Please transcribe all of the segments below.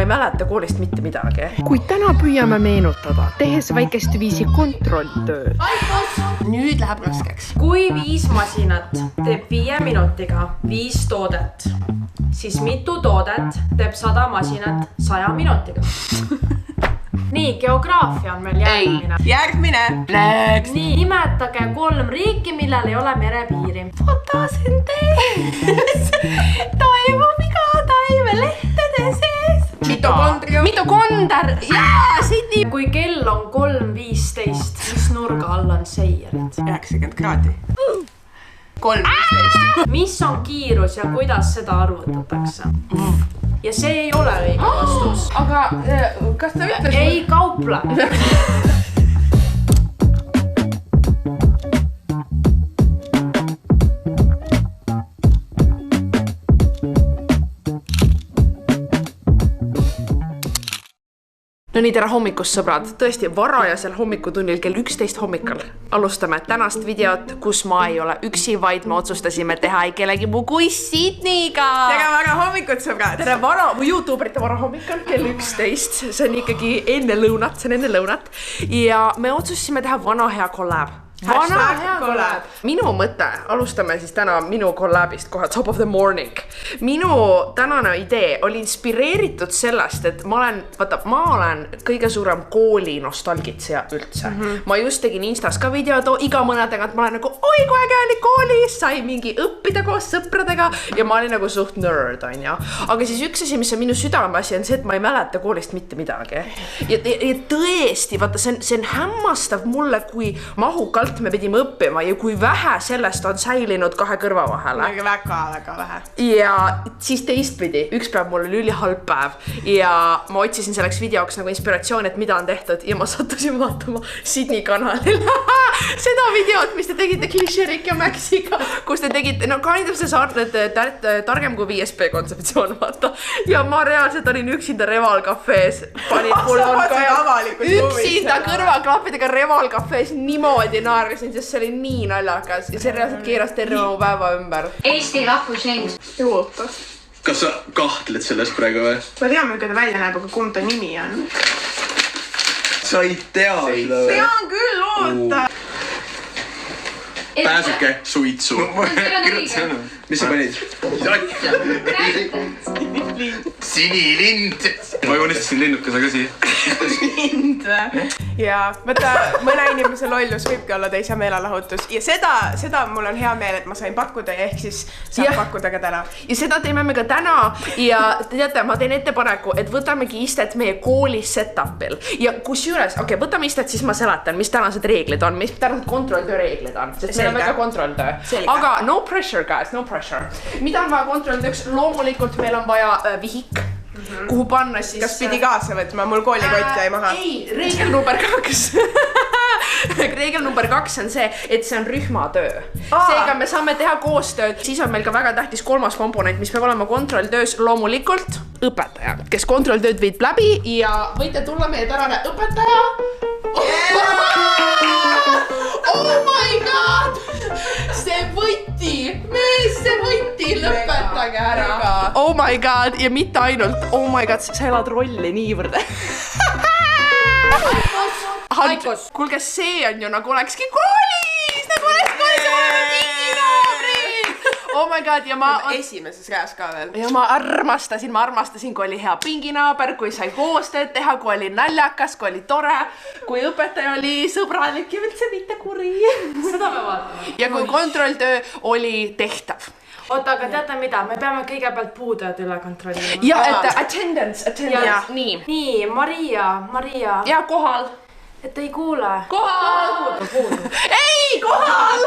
mäleta koolist mitte midagi. Kuid täna püüame meenutada, tehes väikest viisi kontrolltööd. Nüüd läheb raskeks. Kui 5 masinat teeb 5 minutiga 5 toodet, siis mitu toodet teeb 100 masinat 100 minutiga? Nii, geograafia on meil järgmine. Järgmine. Next. Nii, nimetage 3 riiki, millel ei ole merepiiri. Fotosüntees toimub iga taive lehtede sees. Mitokondr. Jaa, Sydney. Kui kell on 3:15, mis nurga all on seirid? 90 kraadi. 3:15. Mis on kiirus ja kuidas seda arvutatakse? Ja see ei ole õige vastus. Aga kas ta ütles? Ei kauple. No nii, tere hommikust, sõbrad. Tõesti varajasel hommikutunnil kell 11 hommikul alustame tänast videot, kus ma ei ole üksi, vaid me otsustasime teha ei kellegi muu kui Sydneyga. Tere vara hommikut, sõbrad. Tere YouTuberite vara hommikul kell 11. See on ikkagi enne lõunat. Ja me otsustasime teha vana hea collab. Vana hea collab. Minu mõte, alustame siis täna minu collabist kohe, top of the morning. Minu tänane idee oli inspireeritud sellest, et ma olen kõige suurem kooli nostalgitseja üldse. Ma just tegin Instas ka videod, iga mõne teganud, ma olen nagu, oi kui äge oli koolis, sai mingi õppida koos sõpradega ja ma olin nagu suht nerd, on ju. Aga siis üks asi, mis on minu südameasi, on see, et ma ei mäleta koolist mitte midagi. Ja tõesti, vaata, see on hämmastav mulle, kui mahukalt me pidime õppima ja kui vähe sellest on säilinud 2 kõrva vahele. Väga vähe. Ja siis teistpidi, üks päev mul oli ülihalb päev ja ma otsisin selleks videoks nagu inspiratsiooni, et mida on tehtud ja ma sattusin vaatama Sydney kanalil seda videot, mis te tegite Klišerik ja Maxiga, kus te tegite, no kind of see saartled targem kui 5B kontseptsioon, vaata. Ja ma reaalselt olin üksinda Reval Cafees, panin üksinda kõrvaklappidega Reval Cafees niimoodi naarvisin, sest see oli nii naljakas ja see reaalselt keeras terve mu päeva ümber. Eesti rahvushing. Oota. Kas sa kahtled sellest praegu või? Ma tean, millega ta välja näeb, aga kumb ta nimi on? Sa ei tea seda või? Tean küll, oota! Pääsuke, suitsu. Mis sa panid? Sinilind. Ma joonistasin linnukese ka siia. Lind või? Ja võtta mõne inimese lollus võibki olla teise meelelahutus. Ja seda mul on hea meel, et ma sain pakkuda ja ehk siis saab pakkuda ka täna. Ja seda teeme me ka täna ja teate, ma teen ettepaneku, et võtamegi istet meie kooli setupil. Ja kus juures, võtame istet, siis ma selatan, mis tänased reeglid on, mis tänased kontrolltöö reeglid on. Sest meil on väga kontrolltöö. Aga no pressure, guys, no pressure. Mida on vaja kontrolltööks? Loomulikult meil on vaja vihik, kuhu panna siis... Kas pidi kaasa võtma? Mul koolikott jäi maha. Ei, reegel number 2. Reegel number 2 on see, et see on rühmatöö. Seega me saame teha koostööd. Siis on meil ka väga tähtis 3. komponent, mis peab olema kontrolltöös loomulikult õpetaja, kes kontrolltööd viib läbi ja võite tulla meie tänane õpetaja. Oh my god! See võti! Mees, see võti! Lõpetage ära! Oh my god! Ja mitte ainult, oh my god, sa elad rolli niivõrd. Haikos! Kuulge, see on ju nagu olekski koolis! Nagu oleks koolis diginaabrid! Oh my god, ja ma... Esimeses reas ka veel. Ja ma armastasin, kui oli hea pinginaaber, kui sai koostööd teha, kui oli naljakas, kui oli tore, kui õpetaja oli sõbralik ja üldse mitte kuri. Seda me vaatame. Ja kui kontrolltöö oli tehtav. Oota, aga teate mida? Me peame kõigepealt puudajad üle kontrollima. Ja, et attendance. Nii, Maria. Ja kohal. Et ei kuule. Kohal! Ei, kohal!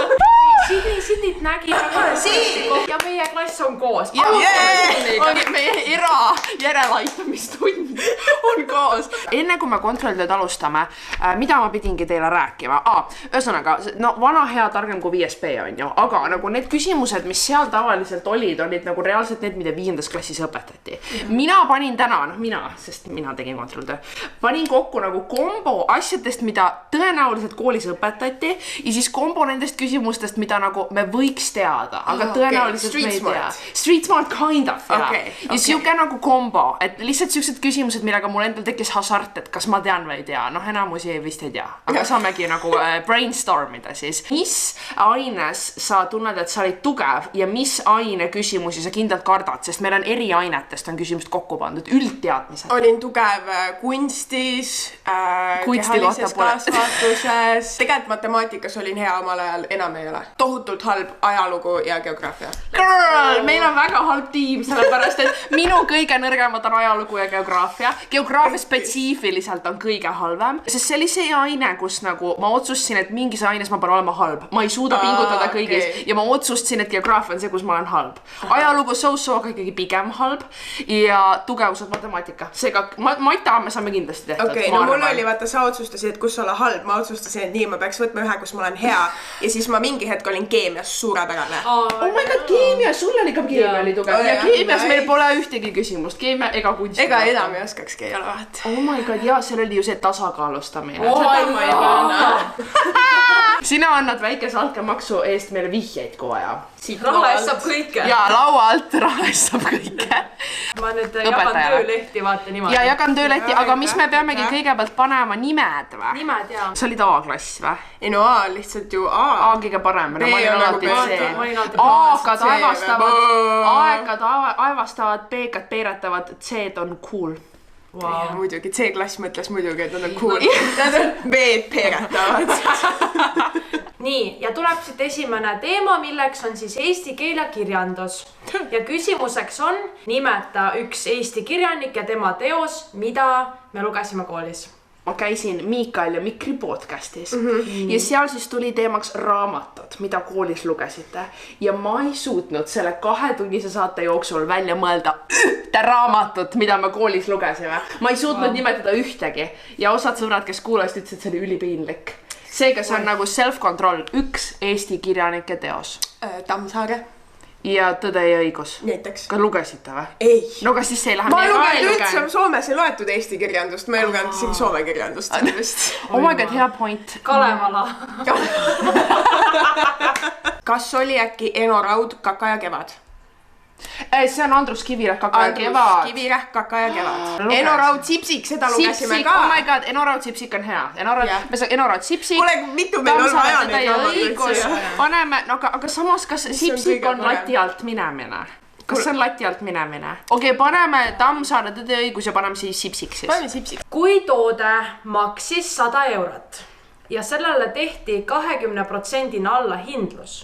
Sidnit nägi väga ja meie klass on koos. Ja meie järeleaitamistund on koos. Enne kui me kontrolltööd alustame, mida ma pidingi teile rääkima? Ühesõnaga, no vana hea targem kui 5B on ju, aga nagu need küsimused, mis seal tavaliselt olid nagu reaalselt need, mida 5. klassis õpetati. Mina panin täna, sest mina tegin kontrolltöö, panin kokku nagu kombo asjadest, asjadest, mida tõenäoliselt koolis õpetati ja siis kombo nendest küsimustest, mida nagu me võiks teada, aga tõenäoliselt me ei tea. Street smart kind of, ja siuke nagu kombo, et lihtsalt siuksed küsimused, millega mul endal tekkis hasart, et kas ma tean või ei tea. Noh, enamusi vist ei tea, aga saamegi nagu brainstormida siis. Mis aines sa tunned, et sa olid tugev ja mis aine küsimusi sa kindlalt kardad, sest meil on eri ainetest on küsimust kokku pandud, üldteadmised. Olin tugev kunstis, kehalises kasvatuses. Tegelikult matemaatikas olin hea omal ajal, enam ei ole. Tohutult halb ajalugu ja geograafia. Girl, meil on väga halb tiim, sellepärast et minu kõige nõrgemad on ajalugu ja geograafia. Geograafia spetsiifiliselt on kõige halvem, sest see oli see aine, kus nagu ma otsustasin, et mingis aines ma pean olema halb. Ma ei suuda pingutada kõigis ja ma otsustasin, et geograafia on see, kus ma olen halb. Ajalugu so-so, aga ikkagi pigem halb ja tugevused matemaatika. Seega Mata me saame kindlasti tehtud. Okei, no mul oli, vaata, sa otsustasid, et kus olla halb. Ma otsustasin, et nii, ma peaks võtma ühe, kus ma olen hea. Ja siis ma mingi hetk olin keemias suurepärane. Oh my god, keemia, sul oli ka keemia oli tugev. Ja keemias meil pole ühtegi küsimust. Keemia ega kunst. Ega enam ei oskakski, ei ole vahet. Oh my god, jaa, seal oli ju see tasakaalustamine. Sina annad väikese altkäemaksu eest meile vihjeid kui vaja. Raha eest saab kõike. Jaa, laua alt raha eest saab kõike. Ma nüüd jagan töölehti, vaata niimoodi. Ja jagan töölehti, aga mis me peamegi kõigepealt panema nimed või? Nimed, jaa. Sa olid A-klass või? Ei no A lihtsalt ju A. A kõige parem. Ma olin alati C. A-kad aevastavad, B-kad peeretavad, C-d on cool. Wow. Muidugi, C-klass mõtles muidugi, et nad on cool. Nad on B-d peeretavad. Nii, ja tuleb siit esimene teema, milleks on siis eesti keel ja kirjandus. Ja küsimuseks on nimeta üks eesti kirjanik ja tema teos, mida me lugesime koolis. Ma käisin Miikael ja Mikri podcastis ja seal siis tuli teemaks raamatud, mida koolis lugesite. Ja ma ei suutnud selle 2-tunnise saate jooksul välja mõelda ühte raamatut, mida me koolis lugesime. Ma ei suutnud nimetada ühtegi ja osad sõbrad, kes kuulasid, ütlesid, et see oli ülipiinlik. Seega see on nagu self-control, üks eesti kirjanike teos. Tammsaare. Ja Tõde ja õigus. Näiteks. Ka lugesite või? Ei. No kas siis see ei lähe ma lugenud üldse, Soomes ei loetud eesti kirjandust, ma ei lugenud isegi soome kirjandust. Oh my god, hea point. Kalevala. Kas oli äkki Eno Raud, Kaka ja kevad? See on Andrus Kivirähk, Kaka ja kevad. Andrus Kivirähk, Kaka ja kevad. Eno Raud, Sipsik, seda lugesime ka. Oh my god, Eno Raud, Sipsik on hea. Eno Raud, Sipsik. Kuule, mitu meil on vaja neid raamatuid. Paneme, no aga samas, kas Sipsik on lati alt minemine? Kas see on lati alt minemine? Okei, paneme Tammsaare, Tõde ja õigus ja paneme siis Sipsik siis. Paneme Sipsik. Kui toode maksis 100 eurot ja sellele tehti 20% alla hindlus,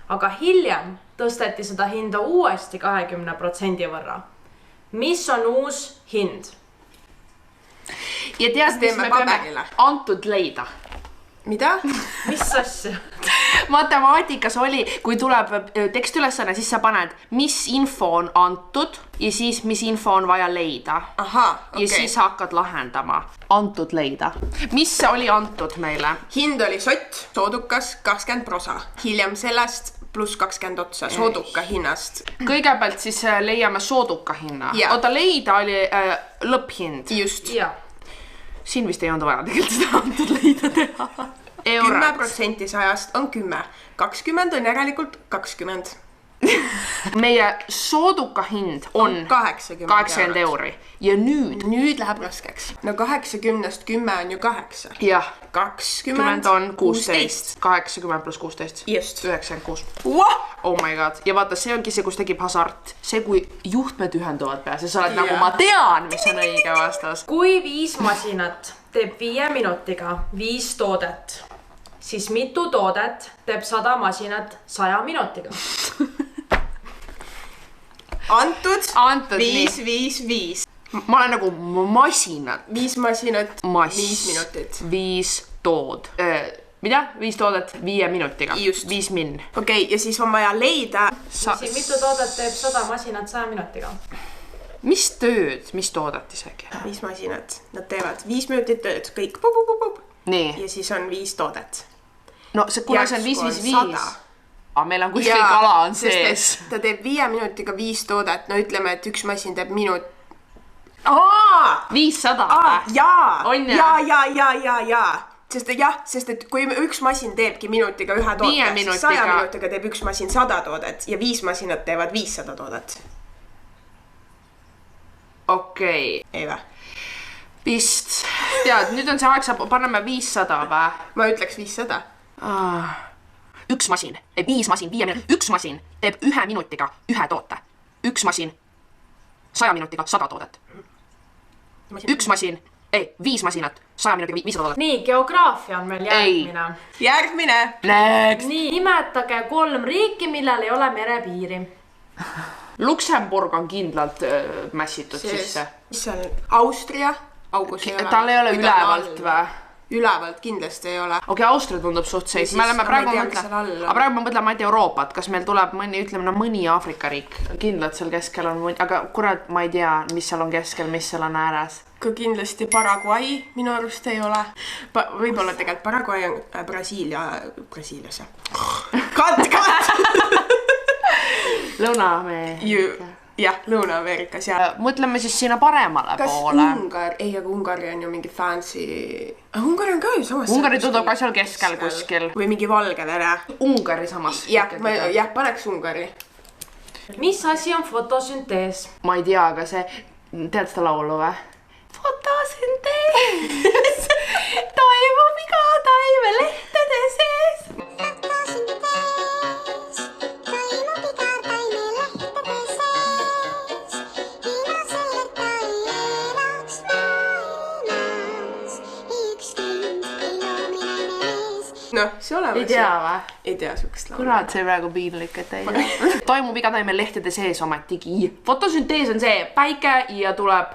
aga hiljem tõsteti seda hinda uuesti 20% võrra. Mis on uus hind? Ja tead, mis me peame antud leida? Mida? Mis asja? Matemaatikas oli, kui tuleb tekstülesanne, siis sa paned, mis info on antud ja siis mis info on vaja leida. Aha, ja siis hakkad lahendama. Antud leida. Mis oli antud meile? Hind oli sott, soodukas, 20 prosa. Hiljem sellest pluss 20 otsa sooduka hinnast. Kõigepealt siis leiame sooduka hinna. Oota, leida oli lõpphind. Just. Ja. Siin vist ei olnud vaja tegelikult seda antud leida teha. 10% 100 on 10. 20 on järelikult 20. Meie sooduka hind on 80 euri. Ja nüüd läheb raskeks. No 80-st 10 on ju 8. Jah. 20 on 16. 80 plus 16. Just. 96. What? Oh my god. Ja vaata, see ongi see, kus tekib hasart. See, kui juhtmed ühenduvad peas ja sa oled nagu, ma tean, mis on õige vastas. Kui 5 masinat teeb 5 minutiga 5 toodet, siis mitu toodet teeb 100 masinat 100 minutiga? Antud 5, nii. 5, 5. Ma olen nagu masinat. 5 masinat, 5 minutit. 5 tood. Mida? 5 toodet 5 minutiga. Just. 5 min. Okei, ja siis on vaja leida. Mitu toodet teeb 100 masinat 100 minutiga? Mis tööd? Mis toodet isegi? 5 masinat. Nad teevad 5 minutit tööd. Kõik. Pup, pup, pup. Nii. Ja siis on 5 toodet. No see, kuna see on 5, 5, 5. Meil on kuskil kala on sees. Ta teeb 5 minutiga 5 toodet. No ütleme, et üks masin teeb minut. 500. Jaa. On ja. sest et kui üks masin teebki minutiga ühe toote, siis 100 minutiga teeb üks masin 100 toodet ja 5 masinat teevad 500 toodet. Okei. Ei vä? Vist. Tead, nüüd on see aeg, saab paneme 500 vä? Ma ütleks 500. Üks masin, 5 masin, 5 minutit. Üks masin teeb 1 minutiga 1 toote. Üks masin 100 minutiga 100 toodet. Üks masin, 5 masinat 100 minutiga 500 toodet. Nii, geograafia on meil järgmine. Järgmine. Next. Nii, nimetage 3 riiki, millel ei ole merepiiri. Luksemburg on kindlalt mässitud sisse. Mis seal? Austria? Augus ei ole. Tal ei ole ülevalt vä? Ülevalt kindlasti ei ole. Okei, Austria tundub suht seis. Me oleme praegu mõtlema ainult Euroopat. Kas meil tuleb mõni, ütleme, mõni Aafrika riik? Kindlalt seal keskel on mõni, aga kurat, ma ei tea, mis seal on keskel, mis seal on ääres. Ka kindlasti Paraguay minu arust ei ole. Võib-olla tegelikult Paraguay on Brasiilias. Kat! Lõuna-Ameerika. Jah, Lõuna-Ameerikas, jah. Mõtleme siis sinna paremale poole. Kas Ungari? Ei, aga Ungari on ju mingi fancy... Ungari on ka ju samas... Ungari tundub ka seal keskel kuskil. Või mingi Valgevene. Ungari samas. Jah, paneks Ungari. Mis asi on fotosüntees? Ma ei tea, aga see... Tead seda laulu vä? Fotosüntees toimub iga taime lehtede sees. Noh, see olemas. Ei tea vä? Ei tea sukest laulu. Kurat, see praegu piinlik, et ei tea. Toimub iga taime lehtede sees ometigi. Fotosüntees on see päike ja tuleb...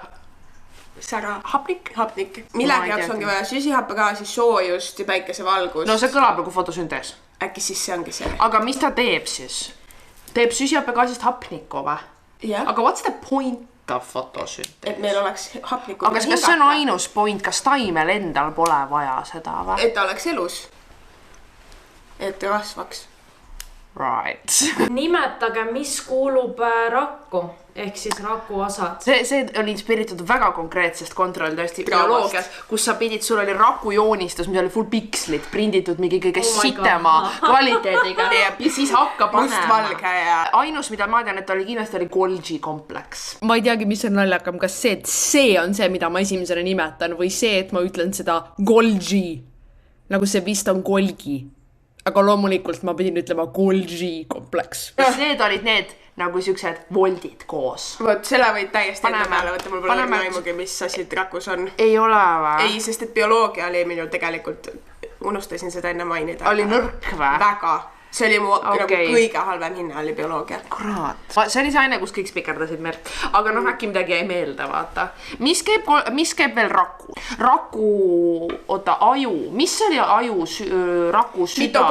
Sära. Hapnik? Hapnik. Millegi jaoks ongi vaja süsihappegaasi, soojust ja päikesevalgust. No see kõlab nagu fotosüntees. Äkki siis see ongi see. Aga mis ta teeb siis? Teeb süsihappegaasist hapnikku vä? Jah. Aga what's the point of fotosüntees? Et meil oleks hapnikku. Aga kas see on ainus point? Kas taimel endal pole vaja seda vä? Et ta oleks elus. Et rasvaks. Right. Nimetage, mis kuulub rakku, ehk siis raku osad. See oli inspiiritud väga konkreetsest kontrolltöösti bioloogias, kus sa pidid, sul oli raku joonistus, mis oli full pikslit, prinditud mingi kõige sitema kvaliteediga ja siis hakka panema. Mustvalge ja... Ainus, mida ma tean, et oli kindlasti oli Golgi kompleks. Ma ei teagi, mis on naljakam, kas see, et see on see, mida ma esimesena nimetan või see, et ma ütlen seda Golgi. Nagu see vist on Golgi. Aga loomulikult ma pidin ütlema Golgi kompleks. Need olid need nagu siuksed voldid koos. Vot, selle võid täiesti enda peale võtta, mul pole aimugi, mis asid rakus on. Ei ole vä? Ei, sest et bioloogia oli minul tegelikult, unustasin seda enne mainida. Oli nõrk vä? Väga. See oli mu nagu kõige halvem hinne oli bioloogia. Kurat. See oli see aine, kus kõik spikerdasid meil. Aga noh, äkki midagi jäi meelde, vaata. Mis käib veel raku? Raku, oota, aju. Mis oli aju, raku süda?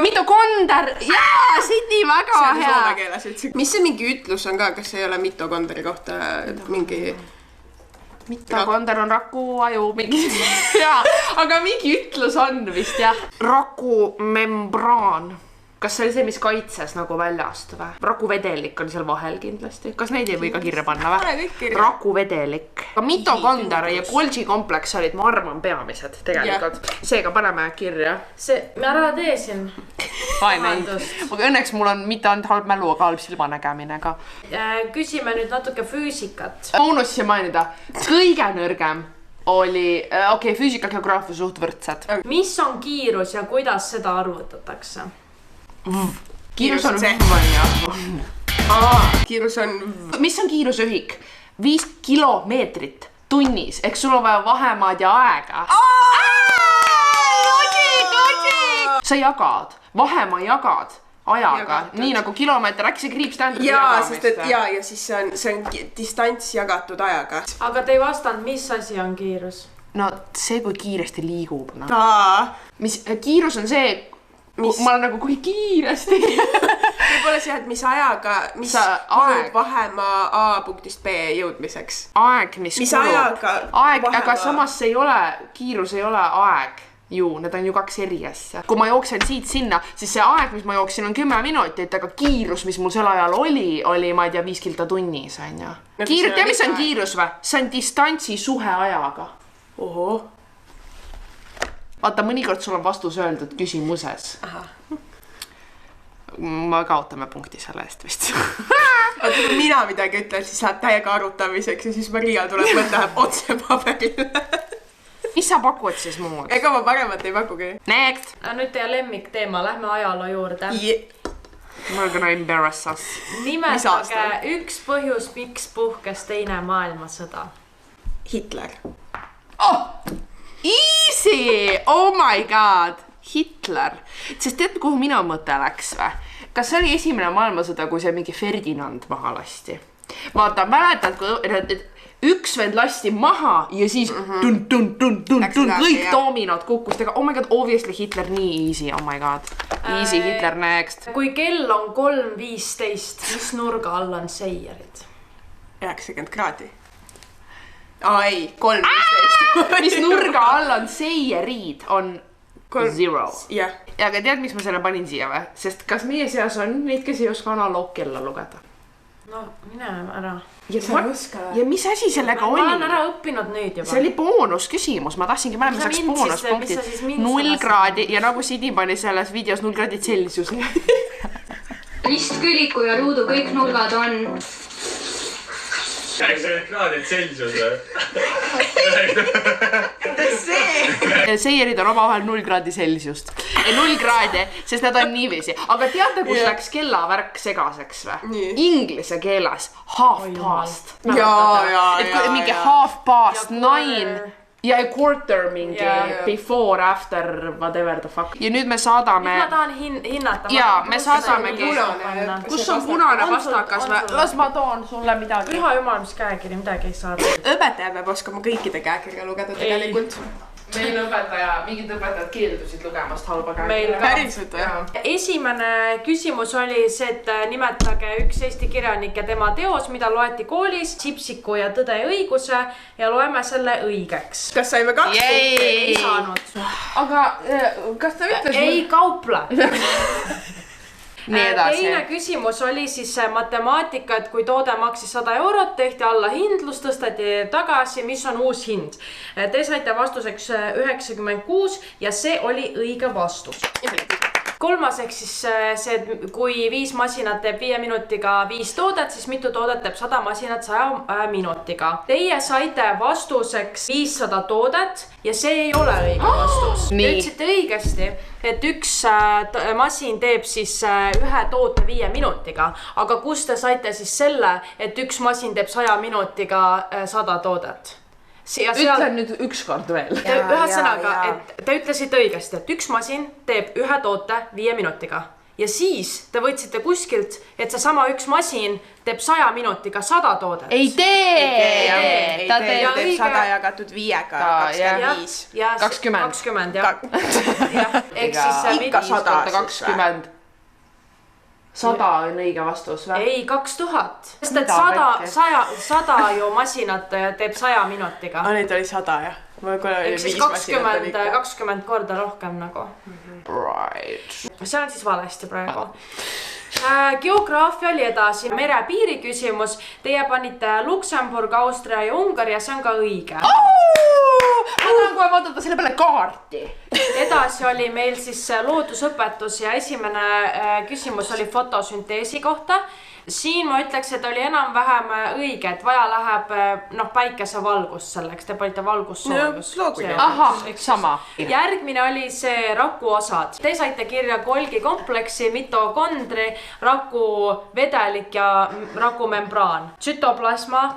Mitokonder. Jaa, Sydney, väga hea. See oli soome keeles üldse. Mis see mingi ütlus on ka, kas ei ole mitokondri kohta mingi... Mitokonder on raku aju mingi... Jaa, aga mingi ütlus on vist, jah. Raku membraan. Kas see oli see, mis kaitses nagu väljast või? Rakuvedelik oli seal vahel kindlasti. Kas neid ei või ka kirja panna või? Rakuvedelik. Mitokonder ja Golgi kompleks olid, ma arvan, peamised tegelikult. Seega paneme kirja. Me ära tee siin. Aga õnneks mul on mitte ainult halb mälu, aga halb silmanägemine ka. Küsime nüüd natuke füüsikat. Ma unustasin mainida. Kõige nõrgem oli, füüsika, geograafia suht võrdsed. Mis on kiirus ja kuidas seda arvutatakse? Kiirus on Kiirus on... Mis on kiirusühik? 5 kilomeetrit tunnis, ehk sul on vaja vahemaad ja aega. Sa jagad, vahemaa jagad ajaga, nii nagu kilomeeter, äkki see kriips tähendab jagamist? Ja siis see on distants jagatud ajaga. Aga te ei vastanud, mis asi on kiirus? No see, kui kiiresti liigub. Kiirus on see... Ma olen nagu kui kiiresti. Võib-olla see, et mis ajaga, mis kulub vahemaa A punktist B jõudmiseks. Aeg, mis kulub. Aeg, aga samas see ei ole, kiirus ei ole aeg. Ju, need on ju 2 eri asja. Kui ma jooksen siit sinna, siis see aeg, mis ma jooksin on 10 minutit, aga kiirus, mis mul sel ajal oli, ma ei tea, 5 kilta tunnis. Tea, mis on kiirus või? See on distantsi suhe ajaga. Oho. vaata, mõnikord sul on vastus öeldud küsimuses. Ma kaotame punkti selle eest vist. Kui mina midagi ütlen, siis läheb täiega arutamiseks ja siis Maria tuleb mõt läheb otse paberile. Mis sa pakud siis muud? Ega ma paremat ei pakugi. Next! Nüüd teie lemmikteema, lähme ajaloo juurde. We're gonna embarrass us. Nimetage üks põhjus, miks puhkes teine maailmasõda. Hitler. Easy! Oh my god! Hitler. Sest tead, kuhu minu mõte läks või? Kas see oli esimene maailmasõda, kui see mingi Ferdinand maha lasti? Vaata, mäletad, kui üks vend lasti maha ja siis kõik dominod kukkusid. Oh my god, obviously Hitler nii easy. Oh my god. Easy, Hitler next. Kui kell on 3:15, mis nurga all on seierid? 90 kraadi. Ei, 3:15. Mis nurga all on seierid? On 0. Jah. Ja aga tead, mis ma selle panin siia või? Sest kas meie seas on neid, kes ei oska analoogkella lugeda? No, mine ära. Ja mis asi sellega oli? Ma olen ära õppinud nüüd juba. See oli boonus küsimus, ma tahtsingi mõlemad saaks boonuspunktid. 0 kraadi ja nagu Sidi pani selles videos 0 kraadi Celsius. Ristküliku ja ruudu kõik nurgad on 90 kraadid Celsius või? Seierid on omavahel 0 kraadi Celsiust. 0 kraadi, sest nad on niiviisi. Aga teate, kus läks kellavärk segaseks või? Inglise keeles half past. Mingi half past 9 ja quarter mingi before, after, whatever the fuck. Ja nüüd me saadame... Nüüd ma tahan hinnata. Jaa, me saadamegi... Kus on punane pastakas või? Las ma toon sulle midagi. Püha jumal, mis käekiri, midagi ei saa. Õpetaja peab oskama kõikide käekirja lugeda tegelikult. Meil mingid õpetajad keeldusid lugemast halba käekirja. Päriselt või? Esimene küsimus oli see, et nimetage üks Eesti kirjanik ja tema teos, mida loeti koolis, Sipsiku ja Tõde ja õiguse ja loeme selle õigeks. Kas saime 2 punkti? Ei saanud. Aga kas ta ütles... Ei kauple. Nii edasi. Teine küsimus oli siis matemaatika, et kui toode maksis 100 eurot, tehti alla hindlus, tõsteti tagasi, mis on uus hind. Te saite vastuseks 96 ja see oli õige vastus. Kolmaseks siis see, et kui 5 masinat teeb 5 minutiga 5 toodet, siis mitu toodet teeb 100 masinat 100 minutiga. Teie saite vastuseks 500 toodet ja see ei ole õige vastus. Te ütlesite õigesti, et üks masin teeb siis ühe toote 5 minutiga, aga kus te saite siis selle, et üks masin teeb 100 minutiga 100 toodet? Ütlen nüüd üks kord veel. Ühesõnaga, et te ütlesite õigesti, et üks masin teeb ühe toote 5 minutiga. Ja siis te võtsite kuskilt, et see sama üks masin teeb 100 minutiga 100 toodet. Ei tee! Ta teeb 100 jagatud 5-ga 25. 20. Ehk siis ikka 100 20. 100 on õige vastus või? Ei, 2000. Sest et 100 ju masinat teeb 100 minutiga. Neid oli 100 jah. Ehk siis 20 korda rohkem nagu. Right. See on siis valesti praegu. Geograafia oli edasi. Merepiiri küsimus. Teie panite Luksemburg, Austria ja Ungari ja see on ka õige. Ma tahan kohe vaadata selle peale kaarti. Edasi oli meil siis loodusõpetus ja esimene küsimus oli fotosünteesi kohta. Siin ma ütleks, et oli enam-vähem õige, et vaja läheb päikesevalgus selleks. Te panite valgussoojus. Ahah, sama. Järgmine oli see rakuosad. Te saite kirja Golgi kompleksi, mitokondri, rakuvedelik ja rakumembraan. Tsütoplasma,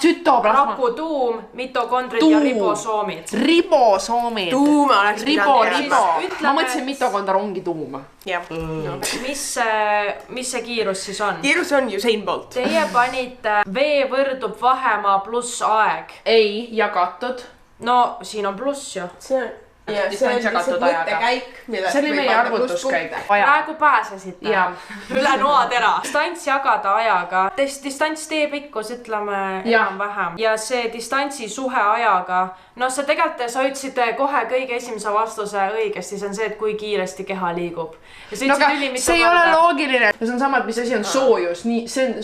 rakutuum, mitokondrid ja ribosoomid. Ribosoomid. Tuum oleks ribo. Ma mõtlesin, mitokondar ongi tuum. Mis see kiirus siis on? Kiirus on Usain Bolt. Teie panite vee võrdub vahemaa pluss aeg. Ei, jagatud. No siin on pluss ju. See on lihtsalt mõttekäik. See oli meie arvutuskäik. Praegu pääsesite. Üle noatera. Distants jagada ajaga. Distants teepikkus ütleme enam-vähem. Ja see distantsi suhe ajaga. No see tegelikult sa ütlesid kohe kõige esimese vastuse õigesti. See on see, et kui kiiresti keha liigub. No aga see ei ole loogiline. See on sama, et mis asi on soojus.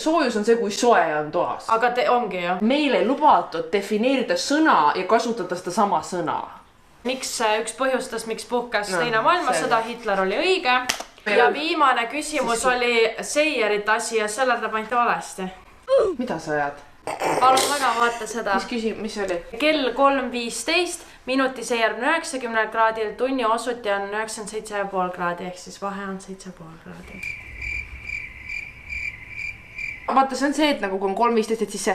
Soojus on see, kui soe on toas. Aga ongi ju. Meil ei lubatud defineerida sõna ja kasutada seda sama sõna. miks üks põhjustas, miks puhkes teine maailmasõda, Hitler oli õige. Ja viimane küsimus oli seierit asi ja selle ta panite valesti. Mida sa ajad? Palun väga vaata seda. Mis oli? Kell 3.15, minuti seier on 90 kraadil, tunni osuti on 97,5 kraadi, ehk siis vahe on 7,5 kraadi. Vaata, see on see, et nagu kui on 3.15, et siis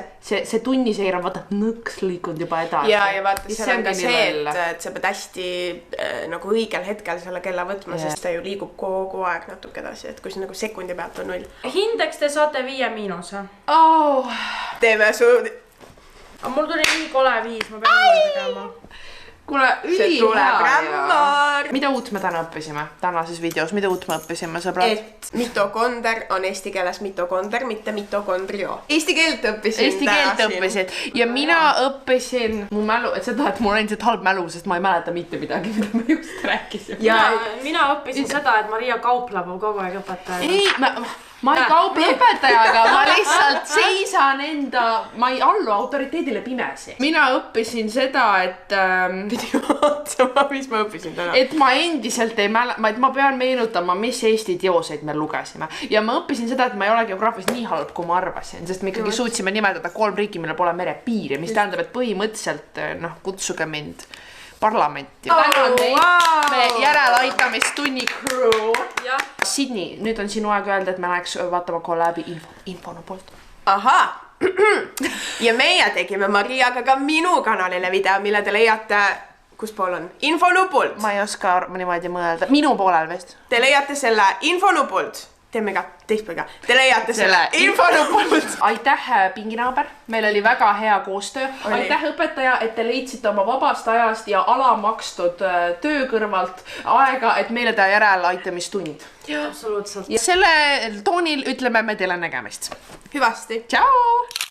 see tunniseir on vaata nõks liikunud juba edasi. Ja vaata, see on ka see, et sa pead hästi nagu õigel hetkel selle kella võtma, sest ta ju liigub kogu aeg natuke edasi, et kui see nagu sekundi pealt on 0. Hindeks te saate 5 miinuse. Teeme su... Mul tuli nii kole 5, ma pean uue tegema. Kuule, see tuleb rämmar. Mida uut me täna õppisime? Tänases videos, mida uut me õppisime, sõbrad? Et mitokonder on eesti keeles mitokonder, mitte mitokondrio. Eesti keelt õppisin. Ja mina õppisin mu mälu, et seda, et mul on endiselt halb mälu, sest ma ei mäleta mitte midagi, mida me just rääkisime. Mina õppisin seda, et Maria kaupleb kogu aeg õpetaja. Ei, ma ei kauple õpetajaga, ma lihtsalt seisan ma ei allu autoriteedile pimesi. Mina õppisin seda, et mis ma õppisin täna? Et ma endiselt ei et ma pean meenutama, mis Eesti teoseid me lugesime. Ja ma õppisin seda, et ma ei ole geograafis nii halb, kui ma arvasin, sest me ikkagi suutsime nimetada 3 riiki, mille pole merepiiri, mis tähendab, et põhimõtteliselt kutsuge mind parlamenti. Tänan teid järeleaitamistunni crew. Sydney, nüüd on sinu aeg öelda, et me läheks vaatama kollabi Infonu poolt. Aha! Ja meie tegime Mariaga ka minu kanalile video, mille te leiate, kus pool on? Infonupult. Ma ei oska niimoodi mõelda. Minu poolel vist. Te leiate selle Infonupult. Teeme ka teistpidi. Te leiate selle Infonupult. Aitäh, pinginaaber. Meil oli väga hea koostöö. Aitäh, õpetaja, et te leidsite oma vabast ajast ja alamakstud töö kõrvalt aega, et meile teha järeleaitamistund. Absoluutselt. Ja selle toonil ütleme me teile nägemist. Hüvasti. Tšau!